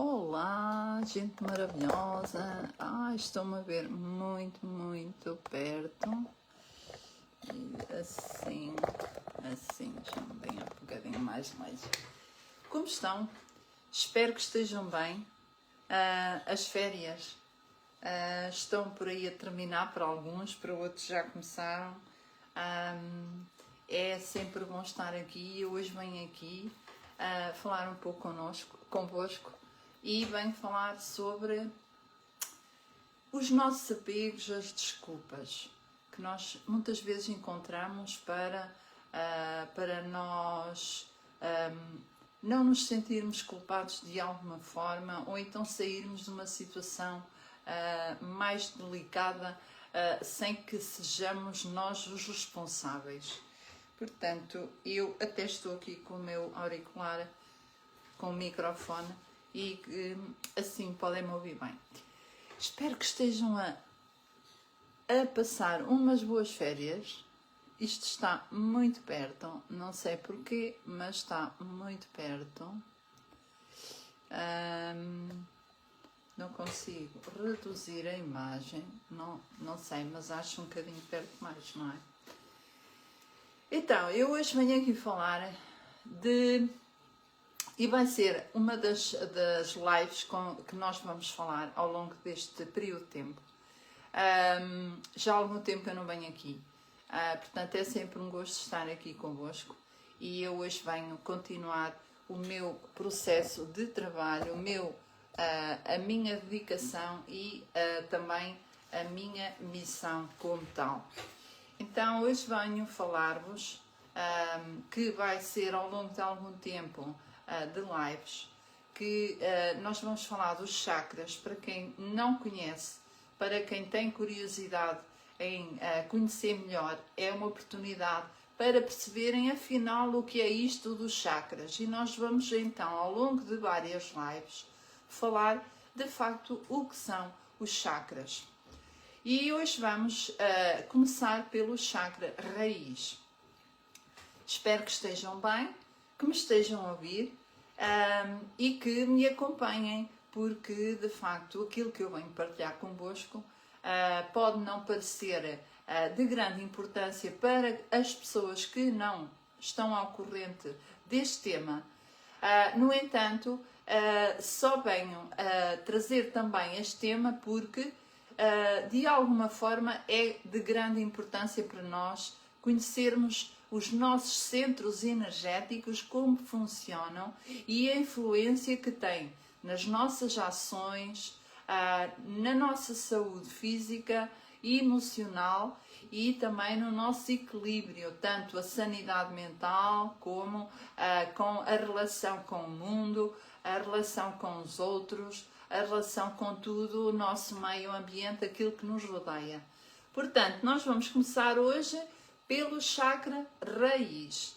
Olá, gente maravilhosa! Estou-me a ver muito perto. E assim, deixa-me bem um bocadinho mais. Como estão? Espero que estejam bem. As férias estão por aí a terminar para alguns, para outros já começaram. É sempre bom estar aqui e hoje venho aqui falar um pouco convosco e venho falar sobre os nossos apegos, as desculpas que nós muitas vezes encontramos para nós não nos sentirmos culpados de alguma forma ou então sairmos de uma situação mais delicada sem que sejamos nós os responsáveis. Portanto, eu até estou aqui com o meu auricular, com o microfone e assim podem-me ouvir bem. Espero que estejam a passar umas boas férias. Isto está muito perto, não sei porquê, mas está muito perto. Não consigo reduzir a imagem, não sei, mas acho um bocadinho perto mais, não é? Então, eu hoje venho aqui falar e vai ser uma das lives que nós vamos falar ao longo deste período de tempo. Já há algum tempo que eu não venho aqui, portanto é sempre um gosto estar aqui convosco e eu hoje venho continuar o meu processo de trabalho, a minha dedicação e também a minha missão como tal. Então hoje venho falar-vos que vai ser ao longo de algum tempo de lives, que nós vamos falar dos chakras, para quem não conhece, para quem tem curiosidade em conhecer melhor, é uma oportunidade para perceberem afinal o que é isto dos chakras. E nós vamos então ao longo de várias lives falar de facto o que são os chakras. E hoje vamos começar pelo chakra raiz. Espero que estejam bem, que me estejam a ouvir e que me acompanhem, porque de facto aquilo que eu venho partilhar convosco pode não parecer de grande importância para as pessoas que não estão ao corrente deste tema. No entanto, só venho trazer também este tema porque de alguma forma é de grande importância para nós conhecermos os nossos centros energéticos, como funcionam e a influência que têm nas nossas ações, na nossa saúde física e emocional e também no nosso equilíbrio, tanto a sanidade mental como com a relação com o mundo, a relação com os outros, a relação com tudo o nosso meio ambiente, aquilo que nos rodeia. Portanto, nós vamos começar hoje pelo chakra raiz.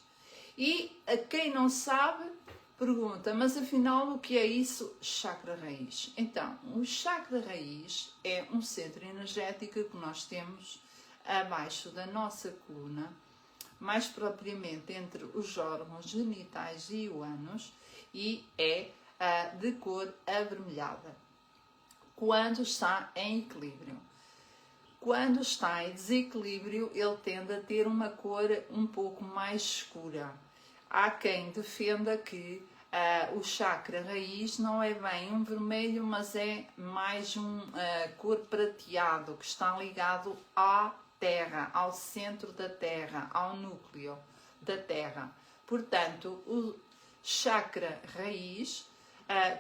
E a quem não sabe, pergunta, mas afinal o que é isso, chakra raiz? Então, o chakra raiz é um centro energético que nós temos abaixo da nossa coluna, mais propriamente entre os órgãos genitais e o ânus, e é de cor avermelhada, quando está em equilíbrio. Quando está em desequilíbrio, ele tende a ter uma cor um pouco mais escura. Há quem defenda que o chakra raiz não é bem um vermelho, mas é mais cor prateado, que está ligado à Terra, ao centro da Terra, ao núcleo da Terra. Portanto, o chakra raiz,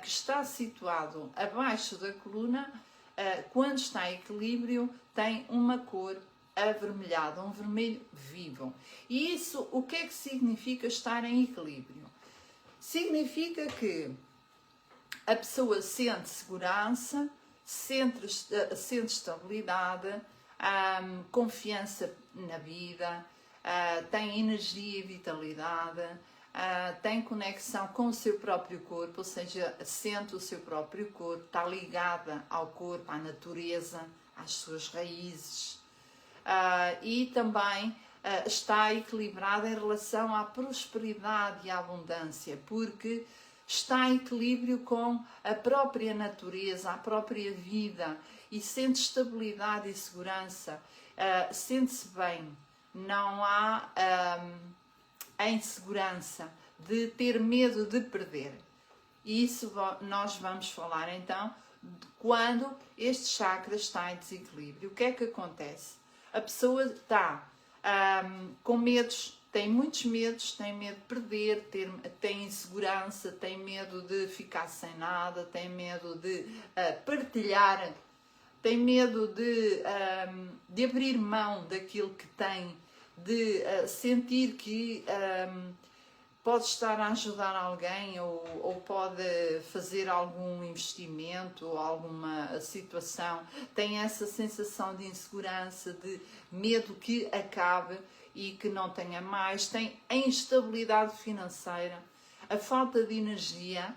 que está situado abaixo da coluna, quando está em equilíbrio, tem uma cor avermelhada, um vermelho vivo. E isso, o que é que significa estar em equilíbrio? Significa que a pessoa sente segurança, sente estabilidade, confiança na vida, tem energia e vitalidade, tem conexão com o seu próprio corpo, ou seja, sente o seu próprio corpo, está ligada ao corpo, à natureza, às suas raízes, e também está equilibrada em relação à prosperidade e à abundância, porque está em equilíbrio com a própria natureza, a própria vida e sente estabilidade e segurança, sente-se bem, não há a insegurança de ter medo de perder. E isso nós vamos falar então de quando este chakra está em desequilíbrio. O que é que acontece? A pessoa está com medos, tem muitos medos, tem medo de perder, tem insegurança, tem medo de ficar sem nada, tem medo de partilhar, tem medo de abrir mão daquilo que tem, de sentir que pode estar a ajudar alguém ou pode fazer algum investimento ou alguma situação, tem essa sensação de insegurança, de medo que acabe e que não tenha mais, tem a instabilidade financeira, a falta de energia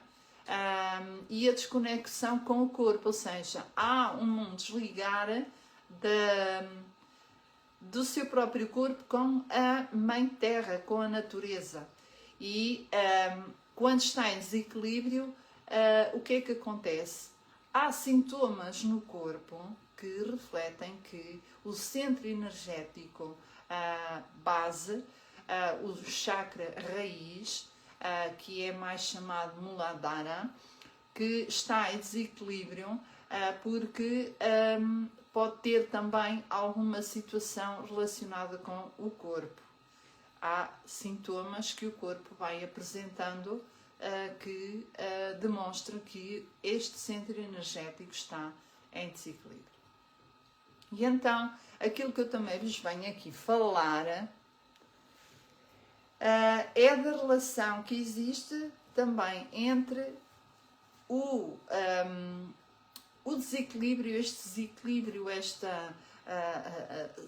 e a desconexão com o corpo, ou seja, há um desligar do seu próprio corpo com a Mãe Terra, com a natureza. E quando está em desequilíbrio, o que é que acontece? Há sintomas no corpo que refletem que o centro energético base, o chakra raiz, que é mais chamado Muladhara, que está em desequilíbrio porque pode ter também alguma situação relacionada com o corpo. Há sintomas que o corpo vai apresentando que demonstram que este centro energético está em desequilíbrio. E então, aquilo que eu também vos venho aqui falar é da relação que existe também entre o desequilíbrio, esta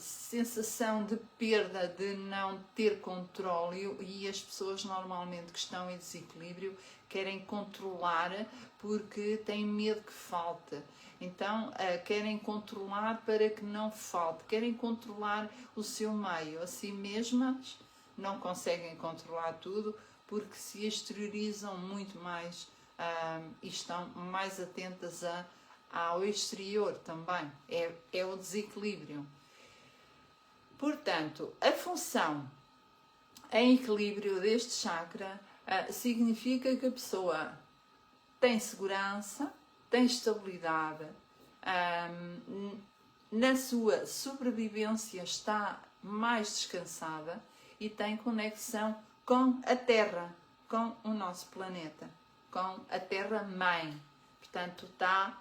sensação de perda, de não ter controle, e as pessoas normalmente que estão em desequilíbrio querem controlar porque têm medo que falte. Então querem controlar para que não falte, querem controlar o seu meio. A si mesmas não conseguem controlar tudo porque se exteriorizam muito mais e estão mais atentas ao exterior também. É o desequilíbrio. Portanto, a função em equilíbrio deste chakra significa que a pessoa tem segurança, tem estabilidade, na sua sobrevivência está mais descansada e tem conexão com a Terra, com o nosso planeta, com a Terra-mãe. Portanto, está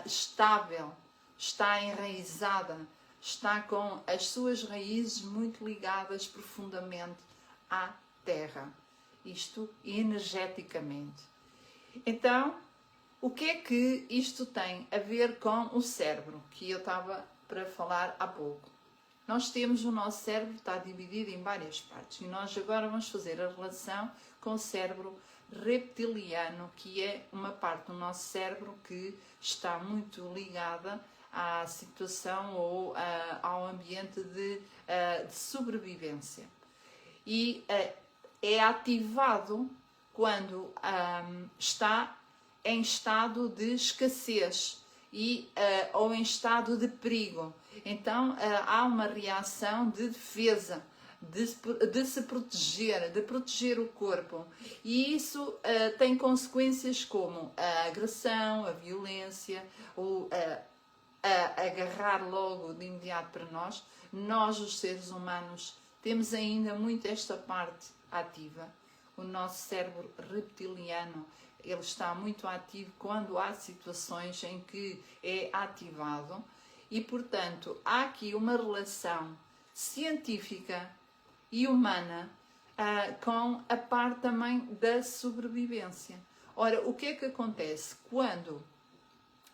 estável, está enraizada, está com as suas raízes muito ligadas profundamente à Terra. Isto energeticamente. Então, o que é que isto tem a ver com o cérebro, que eu estava para falar há pouco? Nós temos o nosso cérebro, está dividido em várias partes, e nós agora vamos fazer a relação com o cérebro reptiliano, que é uma parte do nosso cérebro que está muito ligada à situação ou ao ambiente de sobrevivência. E é ativado quando está em estado de escassez ou em estado de perigo. Então há uma reação de defesa, de se proteger, de proteger o corpo. E isso tem consequências como a agressão, a violência, ou agarrar logo de imediato para nós. Nós, os seres humanos, temos ainda muito esta parte ativa. O nosso cérebro reptiliano, ele está muito ativo quando há situações em que é ativado e, portanto, há aqui uma relação científica e humana com a parte também da sobrevivência. Ora, o que é que acontece quando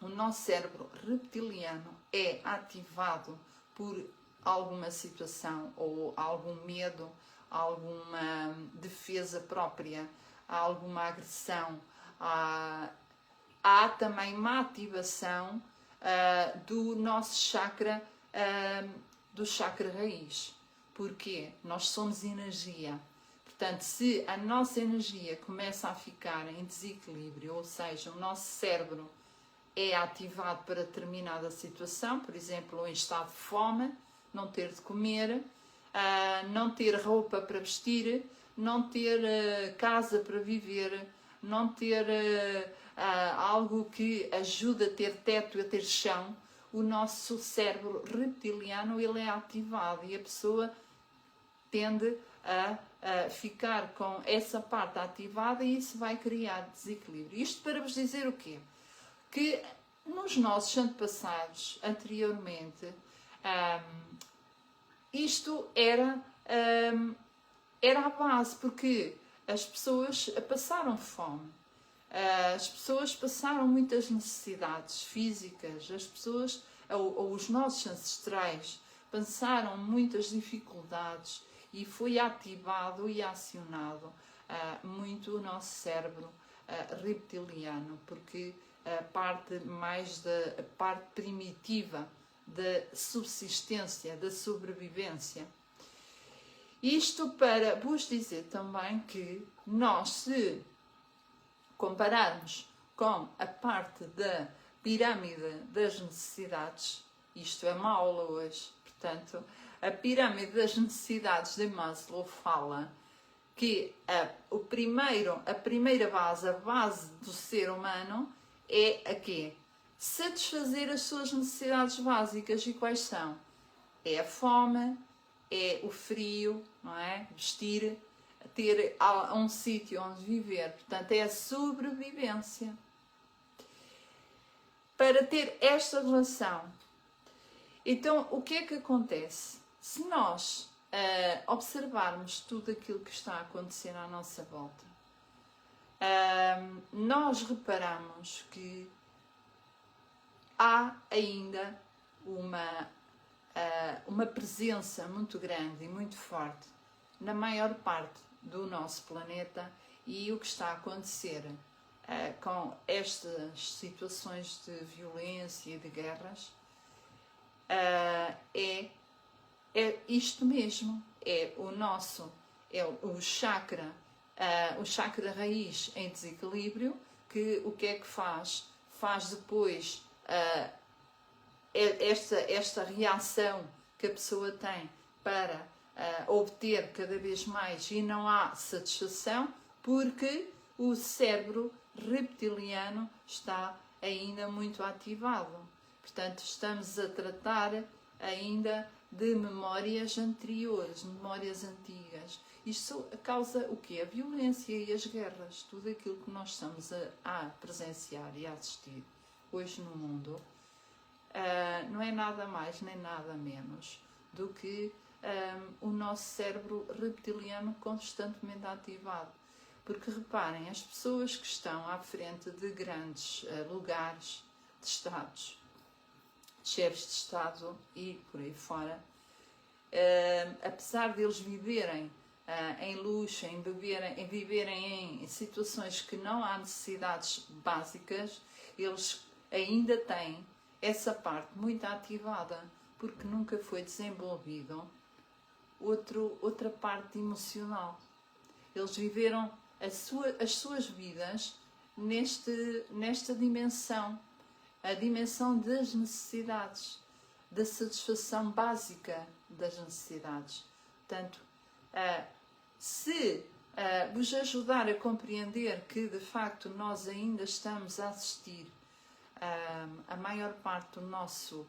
o nosso cérebro reptiliano é ativado por alguma situação ou algum medo, alguma defesa própria, alguma agressão? Há também uma ativação do nosso chakra, do chakra raiz. Porquê? Nós somos energia. Portanto, se a nossa energia começa a ficar em desequilíbrio, ou seja, o nosso cérebro é ativado para determinada situação, por exemplo, em estado de fome, não ter de comer, não ter roupa para vestir, não ter casa para viver, não ter algo que ajude a ter teto, a ter chão, o nosso cérebro reptiliano ele é ativado e a pessoa tende a ficar com essa parte ativada e isso vai criar desequilíbrio. Isto para vos dizer o quê? Que nos nossos antepassados, anteriormente, isto era a base, porque as pessoas passaram fome, as pessoas passaram muitas necessidades físicas, as pessoas, ou os nossos ancestrais, passaram muitas dificuldades e foi ativado e acionado muito o nosso cérebro reptiliano, porque a parte mais da parte primitiva da subsistência, da sobrevivência. Isto para vos dizer também que nós, se compararmos com a parte da pirâmide das necessidades, isto é uma aula hoje, portanto, a pirâmide das necessidades de Maslow fala que a primeira base, a base do ser humano é a quê? Satisfazer as suas necessidades básicas. E quais são? É a fome, é o frio, não é? Vestir, ter um sítio onde viver. Portanto, é a sobrevivência. Para ter esta relação, então, o que é que acontece? Se nós observarmos tudo aquilo que está a acontecer à nossa volta, nós reparamos que há ainda uma presença muito grande e muito forte na maior parte do nosso planeta, e o que está a acontecer com estas situações de violência e de guerras é isto mesmo, é o chakra raiz em desequilíbrio, que o que é que faz? Faz depois esta reação que a pessoa tem para obter cada vez mais e não há satisfação, porque o cérebro reptiliano está ainda muito ativado. Portanto, estamos a tratar ainda de memórias anteriores, memórias antigas. Isto causa o quê? A violência e as guerras, tudo aquilo que nós estamos a presenciar e a assistir hoje no mundo, não é nada mais nem nada menos do que o nosso cérebro reptiliano constantemente ativado. Porque reparem, as pessoas que estão à frente de grandes lugares de Estados, chefes de Estado e por aí fora, apesar de eles viverem em luxo, em viverem em situações que não há necessidades básicas, eles ainda têm essa parte muito ativada, porque nunca foi desenvolvido outra parte emocional. Eles viveram as suas vidas nesta dimensão, a dimensão das necessidades, da satisfação básica das necessidades. Portanto, se vos ajudar a compreender que de facto nós ainda estamos a assistir a maior parte do nosso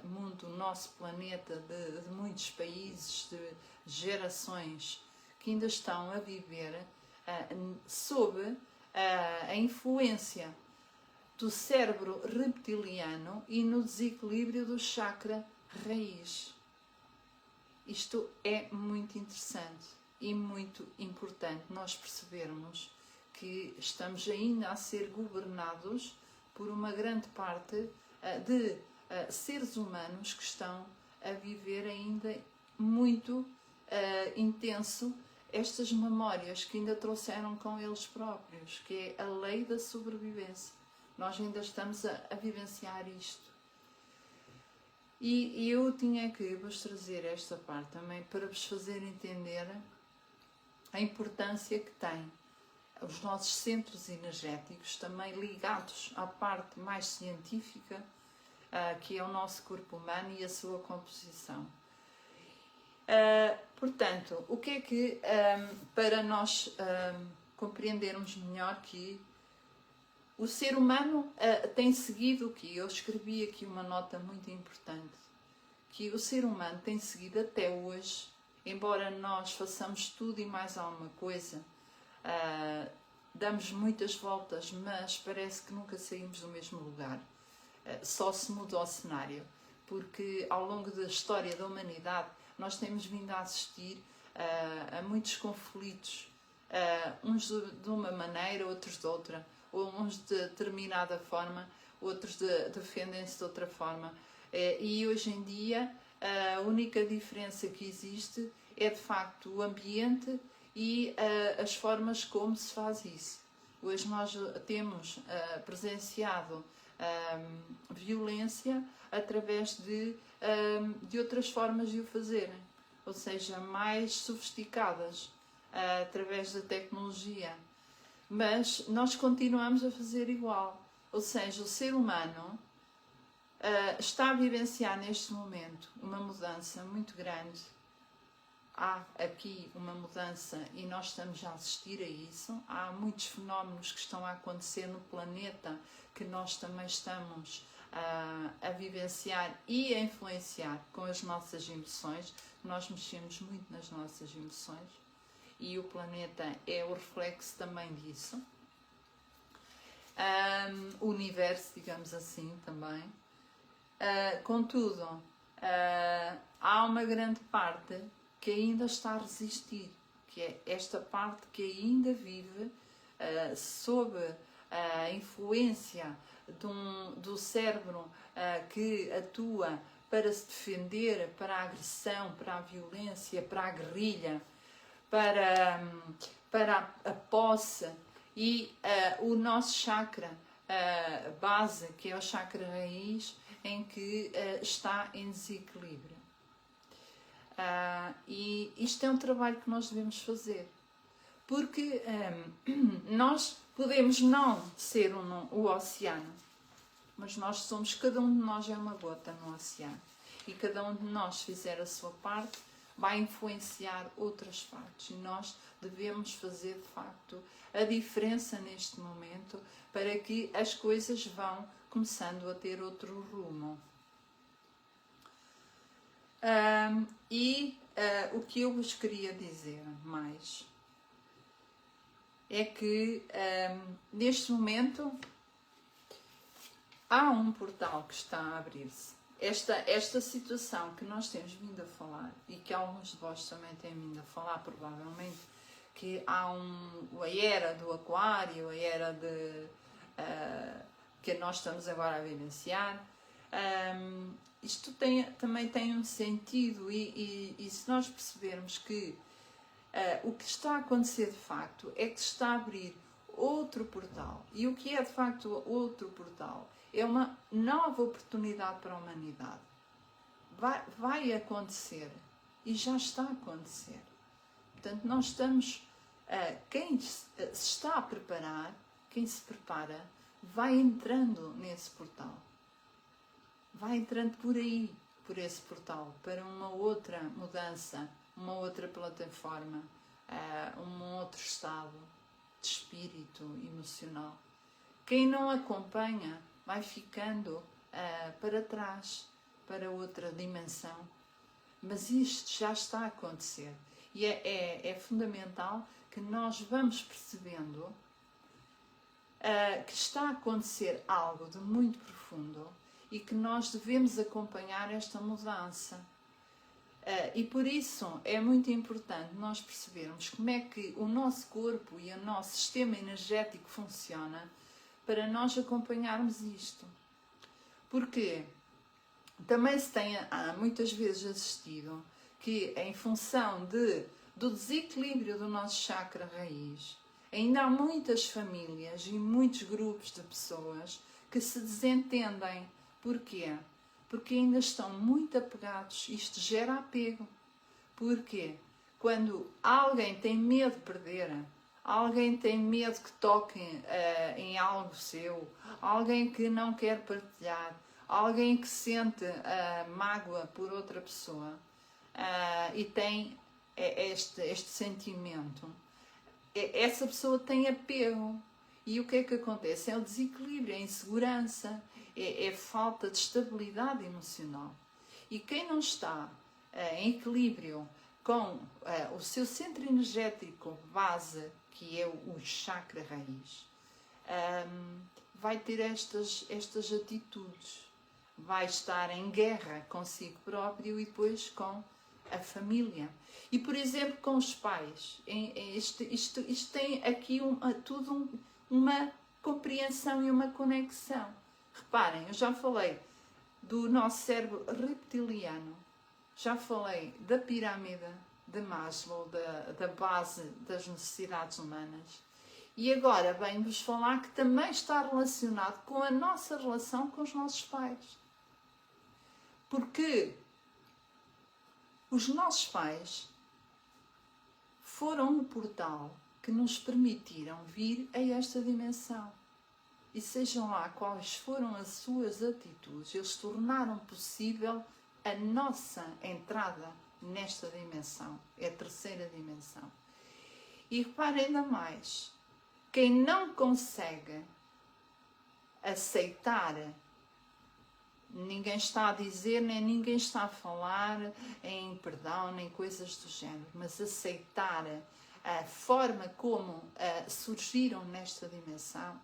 mundo, do nosso planeta, de muitos países, de gerações que ainda estão a viver sob a influência do cérebro reptiliano e no desequilíbrio do chakra raiz. Isto é muito interessante e muito importante nós percebermos que estamos ainda a ser governados por uma grande parte de seres humanos que estão a viver ainda muito intenso estas memórias que ainda trouxeram com eles próprios, que é a lei da sobrevivência. Nós ainda estamos a vivenciar isto. E eu tinha que vos trazer esta parte também para vos fazer entender a importância que tem os nossos centros energéticos, também ligados à parte mais científica, que é o nosso corpo humano e a sua composição. Portanto, o que é que, para nós compreendermos melhor que o ser humano tem seguido o que eu escrevi aqui uma nota muito importante, que o ser humano tem seguido até hoje, embora nós façamos tudo e mais alguma coisa, damos muitas voltas, mas parece que nunca saímos do mesmo lugar. Só se muda o cenário, porque ao longo da história da humanidade nós temos vindo a assistir a muitos conflitos, uns de uma maneira, outros de outra, uns de determinada forma, outros defendem-se de outra forma. E hoje em dia a única diferença que existe é de facto o ambiente e as formas como se faz isso. Hoje nós temos presenciado violência através de outras formas de o fazerem, ou seja, mais sofisticadas, através da tecnologia. Mas nós continuamos a fazer igual, ou seja, o ser humano está a vivenciar neste momento uma mudança muito grande. Há aqui uma mudança e nós estamos a assistir a isso. Há muitos fenómenos que estão a acontecer no planeta que nós também estamos a vivenciar e a influenciar com as nossas emoções. Nós mexemos muito nas nossas emoções e o planeta é o reflexo também disso. O universo, digamos assim, também. Contudo, há uma grande parte que ainda está a resistir, que é esta parte que ainda vive sob a influência do cérebro que atua para se defender, para a agressão, para a violência, para a guerrilha, para a posse, e o nosso chakra base, que é o chakra raiz, em que está em desequilíbrio. E isto é um trabalho que nós devemos fazer, porque nós podemos não ser o oceano, mas cada um de nós é uma gota no oceano, e cada um de nós fizer a sua parte vai influenciar outras partes, e nós devemos fazer de facto a diferença neste momento para que as coisas vão começando a ter outro rumo. O que eu vos queria dizer mais é que neste momento há um portal que está a abrir-se. Esta situação que nós temos vindo a falar, e que alguns de vós também têm vindo a falar, provavelmente, que há a era do aquário, a era que nós estamos agora a vivenciar, isto também tem um sentido, e se nós percebermos que o que está a acontecer de facto é que se está a abrir outro portal, e o que é de facto outro portal? É uma nova oportunidade para a humanidade. Vai acontecer e já está a acontecer. Portanto, nós estamos, quem se está a preparar, quem se prepara, vai entrando nesse portal. Vai entrando por aí, por esse portal, para uma outra mudança, uma outra plataforma, um outro estado de espírito emocional. Quem não acompanha vai ficando para trás, para outra dimensão. Mas isto já está a acontecer. E é fundamental que nós vamos percebendo que está a acontecer algo de muito profundo e que nós devemos acompanhar esta mudança. E por isso é muito importante nós percebermos como é que o nosso corpo e o nosso sistema energético funciona para nós acompanharmos isto. Porque também se tem muitas vezes assistido que, em função do desequilíbrio do nosso chakra raiz, ainda há muitas famílias e muitos grupos de pessoas que se desentendem. Porquê? Porque ainda estão muito apegados. Isto gera apego. Porquê? quando alguém tem medo de perder, alguém tem medo que toquem em algo seu, alguém que não quer partilhar, alguém que sente mágoa por outra pessoa e tem este sentimento, essa pessoa tem apego. E o que é que acontece? É o desequilíbrio, é a insegurança, é falta de estabilidade emocional. E quem não está em equilíbrio com o seu centro energético base, que é o chakra raiz, vai ter estas atitudes, vai estar em guerra consigo próprio e depois com a família. E, por exemplo, com os pais. Isto tem aqui uma compreensão e uma conexão. Reparem, eu já falei do nosso cérebro reptiliano, já falei da pirâmide de Maslow, da base das necessidades humanas, e agora venho-vos falar que também está relacionado com a nossa relação com os nossos pais. Porque os nossos pais foram um portal que nos permitiram vir a esta dimensão. E sejam lá quais foram as suas atitudes, eles tornaram possível a nossa entrada nesta dimensão. É a terceira dimensão. E reparem ainda mais, quem não consegue aceitar, ninguém está a dizer, nem ninguém está a falar em perdão, nem coisas do género, mas aceitar a forma como surgiram nesta dimensão,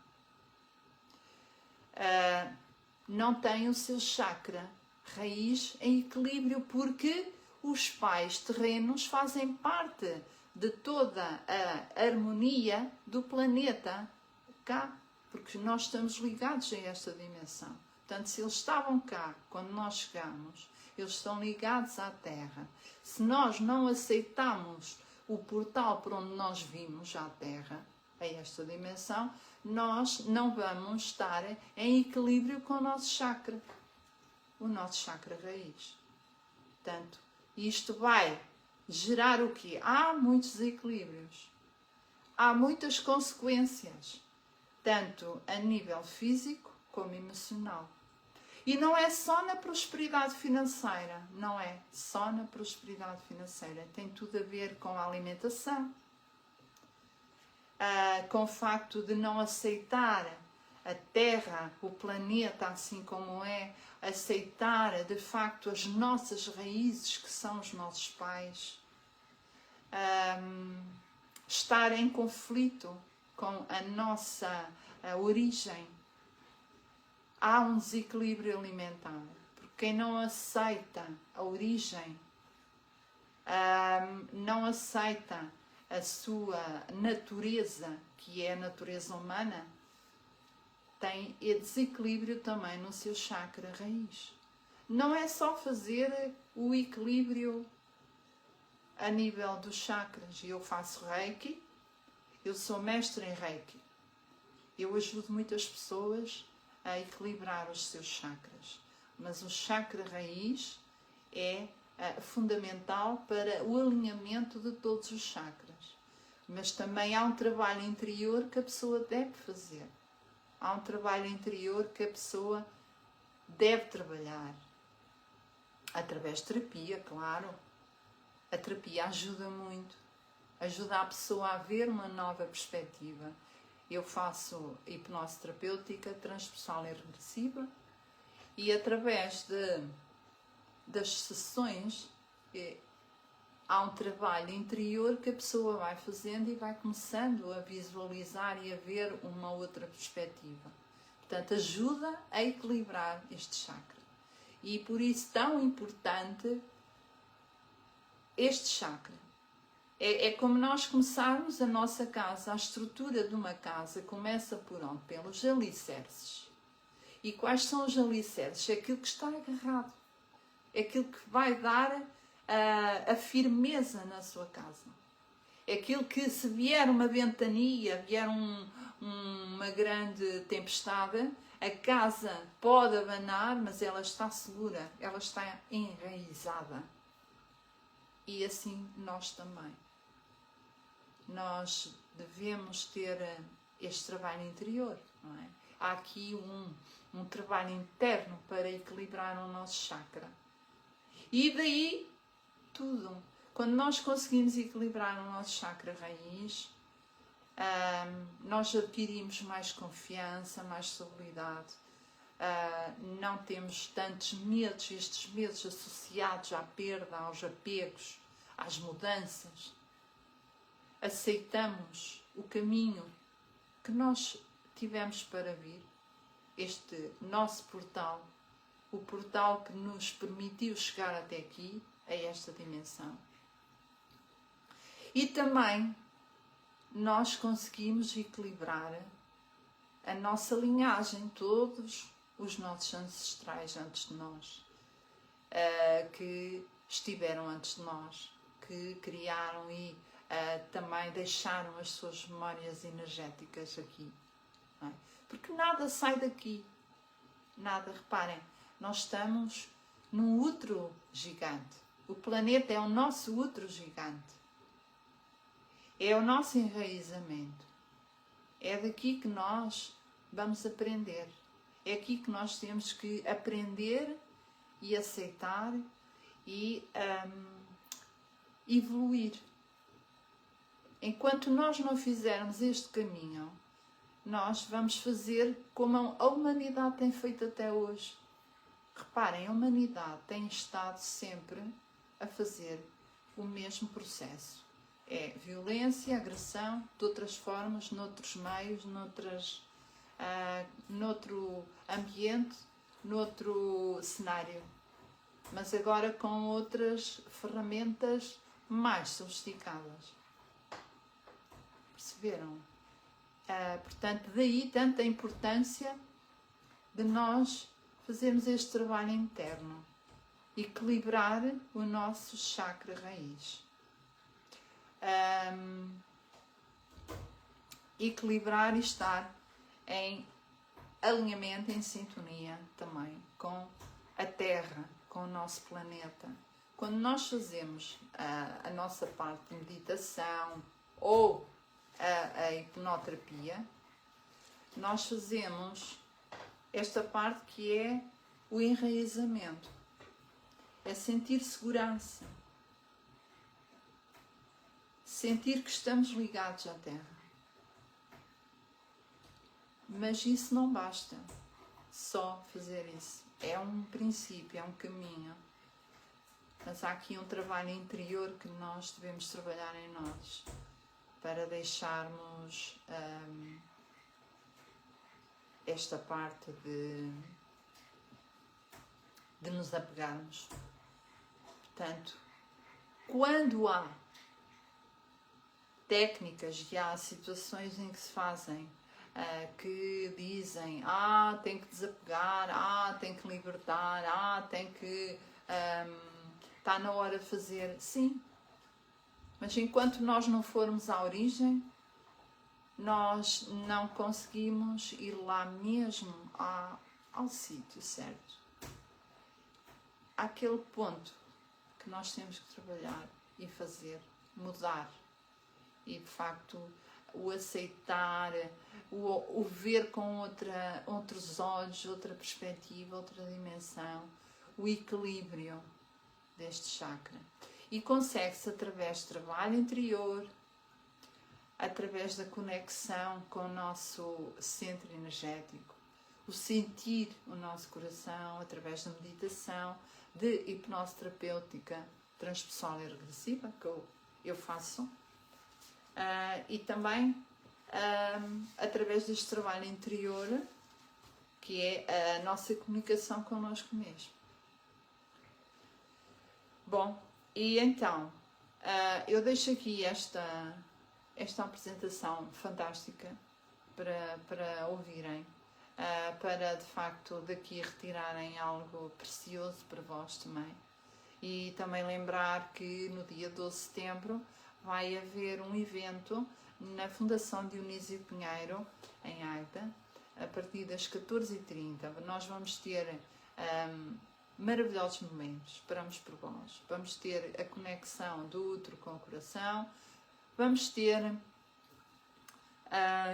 não tem o seu chakra raiz em equilíbrio, porque os pais terrenos fazem parte de toda a harmonia do planeta cá, porque nós estamos ligados a esta dimensão. Portanto, se eles estavam cá quando nós chegamos, eles estão ligados à Terra. Se nós não aceitamos o portal por onde nós vimos à Terra, a esta dimensão, nós não vamos estar em equilíbrio com o nosso chakra raiz. Portanto, isto vai gerar o quê? Há muitos desequilíbrios, há muitas consequências, tanto a nível físico como emocional. E não é só na prosperidade financeira, não é só na prosperidade financeira, tem tudo a ver com a alimentação, com o facto de não aceitar a Terra, o planeta assim como é, aceitar de facto as nossas raízes, que são os nossos pais, estar em conflito com a nossa origem. Há um desequilíbrio alimentar, porque quem não aceita a origem, não aceita a sua natureza, que é a natureza humana, tem desequilíbrio também no seu chakra raiz. Não é só fazer o equilíbrio a nível dos chakras. Eu faço Reiki, eu sou mestre em Reiki. Eu ajudo muitas pessoas a equilibrar os seus chakras. Mas o chakra raiz é fundamental para o alinhamento de todos os chakras. Mas também há um trabalho interior que a pessoa deve fazer. Há um trabalho interior que a pessoa deve trabalhar. Através de terapia, claro. A terapia ajuda muito. Ajuda a pessoa a ver uma nova perspectiva. Eu faço hipnose terapêutica transpessoal e regressiva e através das sessões há um trabalho interior que a pessoa vai fazendo e vai começando a visualizar e a ver uma outra perspectiva. Portanto, ajuda a equilibrar este chakra. E por isso tão importante este chakra. É como nós começarmos a nossa casa, a estrutura de uma casa começa por onde? Pelos alicerces. E quais são os alicerces? É aquilo que está agarrado. É aquilo que vai dar a firmeza na sua casa. É aquilo que, se vier uma ventania, vier uma grande tempestade, a casa pode abanar, mas ela está segura, ela está enraizada. E assim nós também. Nós devemos ter este trabalho interior, não é? Há aqui um trabalho interno para equilibrar o nosso chakra. E daí tudo. Quando nós conseguimos equilibrar o nosso chakra raiz, nós adquirimos mais confiança, mais estabilidade. Não temos tantos medos, estes medos associados à perda, aos apegos, às mudanças. Aceitamos o caminho que nós tivemos para vir, este nosso portal, o portal que nos permitiu chegar até aqui, a esta dimensão. E também nós conseguimos equilibrar a nossa linhagem, todos os nossos ancestrais antes de nós, que estiveram antes de nós, que criaram e também deixaram as suas memórias energéticas aqui. Não é? Porque nada sai daqui. Nada, reparem, nós estamos num útero gigante. O planeta é o nosso útero gigante. É o nosso enraizamento. É daqui que nós vamos aprender. É aqui que nós temos que aprender e aceitar e evoluir. Enquanto nós não fizermos este caminho, nós vamos fazer como a humanidade tem feito até hoje. Reparem, a humanidade tem estado sempre a fazer o mesmo processo. É violência, agressão, de outras formas, noutros meios, noutro ambiente, noutro cenário. Mas agora com outras ferramentas mais sofisticadas. Perceberam? Portanto, daí tanta importância de nós fazermos este trabalho interno. Equilibrar o nosso chakra raiz. Equilibrar e estar em alinhamento, em sintonia também com a Terra, com o nosso planeta. Quando nós fazemos a nossa parte de meditação ou a hipnoterapia, nós fazemos esta parte que é o enraizamento. É sentir segurança. Sentir que estamos ligados à Terra. Mas isso não basta. Só fazer isso. É um princípio, é um caminho. Mas há aqui um trabalho interior que nós devemos trabalhar em nós. Para deixarmos esta parte de nos apegarmos. Portanto, quando há técnicas e há situações em que se fazem, que dizem, tem que desapegar, tem que libertar, tem que, está na hora de fazer, sim. Mas enquanto nós não formos à origem, nós não conseguimos ir lá mesmo ao sítio certo. Àquele ponto que nós temos que trabalhar e fazer, mudar. E de facto o aceitar, o ver com outros olhos, outra perspectiva, outra dimensão, o equilíbrio deste chakra. E consegue-se através do trabalho interior, através da conexão com o nosso centro energético, o sentir o nosso coração, através da meditação, de hipnose terapêutica transpessoal e regressiva, que eu faço, e também através deste trabalho interior, que é a nossa comunicação connosco mesmo. Bom, e então, eu deixo aqui esta apresentação fantástica para ouvirem, para de facto daqui retirarem algo precioso para vós também. E também lembrar que no dia 12 de setembro vai haver um evento na Fundação Dionísio Pinheiro, em Águeda, a partir das 14h30. Nós vamos ter maravilhosos momentos. Esperamos por vós. Vamos ter a conexão do útero com o coração. Vamos ter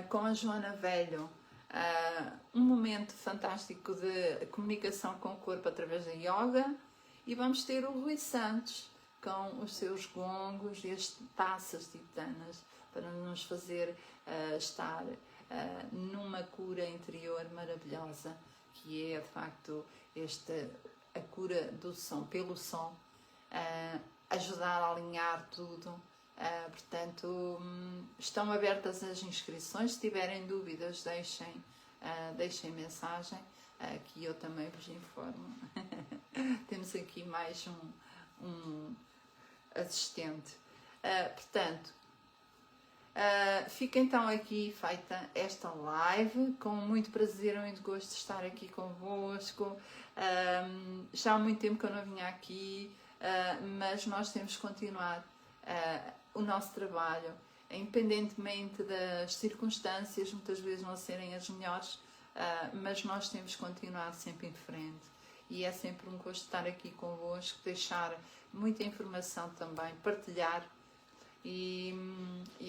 com a Joana Velho um momento fantástico de comunicação com o corpo através da yoga. E vamos ter o Rui Santos com os seus gongos e as taças titanas para nos fazer estar numa cura interior maravilhosa, que é de facto a cura do som, pelo som, ajudar a alinhar tudo. Portanto, estão abertas as inscrições. Se tiverem dúvidas, deixem mensagem, que eu também vos informo. Temos aqui mais um assistente. Portanto, fica então aqui feita esta live, com muito prazer, muito gosto de estar aqui convosco. Já há muito tempo que eu não vinha aqui, mas nós temos que continuar o nosso trabalho, independentemente das circunstâncias, muitas vezes não serem as melhores, mas nós temos que continuar sempre em frente. E é sempre um gosto estar aqui convosco, deixar muita informação também, partilhar e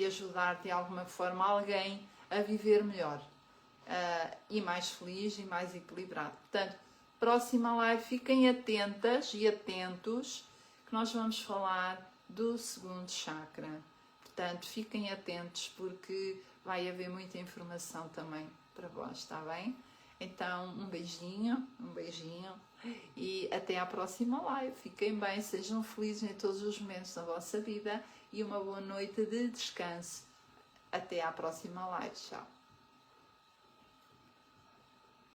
ajudar de alguma forma alguém a viver melhor e mais feliz e mais equilibrado. Portanto, próxima live, fiquem atentas e atentos, que nós vamos falar do segundo chakra. Portanto, fiquem atentos, porque vai haver muita informação também para vós, está bem? Então, um beijinho e até à próxima live. Fiquem bem, sejam felizes em todos os momentos da vossa vida e uma boa noite de descanso. Até à próxima live. Tchau.